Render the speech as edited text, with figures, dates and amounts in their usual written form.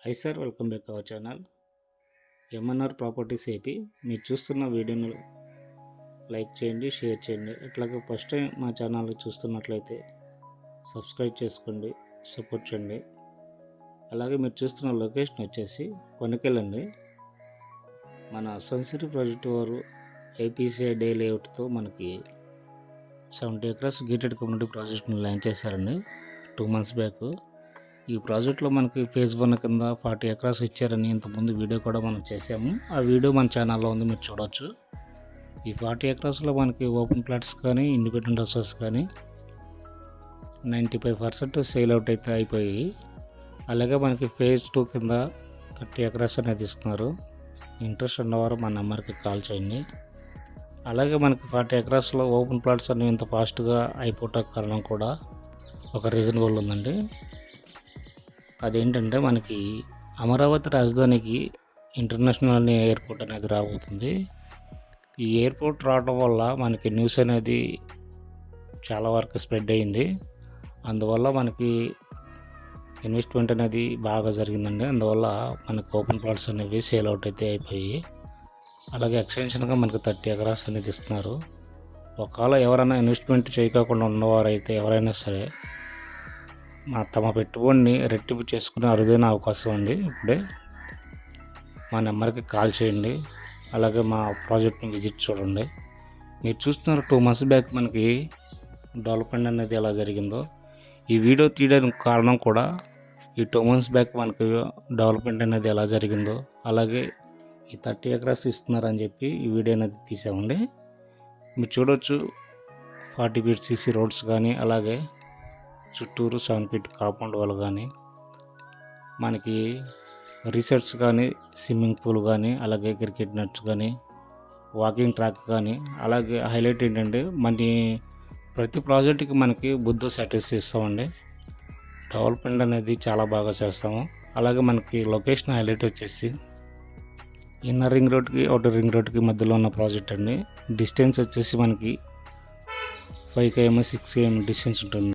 High sir, welcome back our channel MNR properties AP. మీరు చూస్తున్న వీడియోని లైక్ చేయండి, షేర్ చేయండి. అట్లాగే ఫస్ట్ టైం మా ఛానల్ చూస్తున్నట్లయితే సబ్స్క్రైబ్ చేసుకోండి, సపోర్ట్ చేయండి. అలాగే మీరు చూస్తున్న లొకేషన్ వచ్చేసి కొనకెళ్ళండి. మన సన్సిటీ ప్రాజెక్టు వారు ఏపీసీఐ డే లేఅవుట్తో మనకి 70 ఎకరాస్ గేటెడ్ కమ్యూనిటీ ప్రాజెక్ట్ని లాంచ్ చేశారండి 2 months బ్యాక్. ఈ ప్రాజెక్ట్లో మనకి ఫేజ్ 1 కింద 40 ఎకరాస్ ఇచ్చారని ఇంతకుముందు వీడియో కూడా మనం చేసాము. ఆ వీడియో మన ఛానల్లో ఉంది, మీరు చూడవచ్చు. ఈ 40 ఎకరాస్లో మనకి ఓపెన్ ప్లాట్స్ కానీ ఇండిపెండెంట్ హౌసెస్ కానీ 95% సేల్ అవుట్ అయితే అయిపోయి, అలాగే మనకి ఫేజ్ 2 కింద 30 ఎకరాస్ అనేది ఇస్తున్నారు. ఇంట్రెస్ట్ ఉన్నవారు మా నెంబర్కి కాల్ చేయండి. అలాగే మనకి 40 ఎకరాస్లో ఓపెన్ ప్లాట్స్ అన్ని ఇంత ఫాస్ట్గా అయిపోవటం కారణం కూడా ఒక రీజనబుల్ ఉందండి. అదేంటంటే మనకి అమరావతి రాజధానికి ఇంటర్నేషనల్ ఎయిర్పోర్ట్ అనేది రాబోతుంది. ఈ ఎయిర్పోర్ట్ రావడం వల్ల మనకి న్యూస్ అనేది చాలా వరకు స్ప్రెడ్ అయ్యింది. అందువల్ల మనకి ఇన్వెస్ట్మెంట్ అనేది బాగా జరిగిందండి. అందువల్ల మనకి ఓపెన్ ప్లాట్స్ అనేవి సేల్ అవుట్ అయితే అయిపోయి, అలాగే ఎక్స్టెన్షన్గా మనకి 30 ఎకరాస్ అనేది ఇస్తున్నారు. ఒకవేళ ఎవరైనా ఇన్వెస్ట్మెంట్ చేయకుండా ఉన్నవారైతే ఎవరైనా సరే తమ పెట్టుబడిని రెట్టింపు చేసుకునే అరుదైన అవకాశం అండి. ఇప్పుడే మా నెంబర్కి కాల్ చేయండి, అలాగే మా ప్రాజెక్ట్ని విజిట్ చూడండి. మీరు చూస్తున్నారు 2 months బ్యాక్ మనకి డెవలప్మెంట్ అనేది ఎలా జరిగిందో. ఈ వీడియో తీయడానికి కారణం కూడా ఈ 2 months బ్యాక్ మనకి డెవలప్మెంట్ అనేది ఎలా జరిగిందో, అలాగే ఈ 30 ఎకరాస్ ఇస్తున్నారని చెప్పి ఈ వీడియో అనేది తీసామండి. మీరు చూడవచ్చు 40 feet సీసీ రోడ్స్ కానీ, అలాగే చుట్టూరు 7 feet కాంపౌండ్ వాల్ కానీ, మనకి రిసార్ట్స్ కానీ, స్విమ్మింగ్ పూల్ కానీ, అలాగే క్రికెట్ నెట్స్ కానీ, వాకింగ్ ట్రాక్ కానీ. అలాగే హైలైట్ ఏంటంటే ప్రతి ప్రాజెక్టుకి మనకి బుద్ధ సాటిస్ఫై ఇస్తామండి. డెవలప్మెంట్ అనేది చాలా బాగా చేస్తాము. అలాగే మనకి లొకేషన్ హైలైట్ వచ్చేసి ఇన్నర్ రింగ్ రోడ్కి అవుటర్ రింగ్ రోడ్కి మధ్యలో ఉన్న ప్రాజెక్ట్ అండి. డిస్టెన్స్ వచ్చేసి మనకి 5 km 6 km డిస్టెన్స్ ఉంటుంది.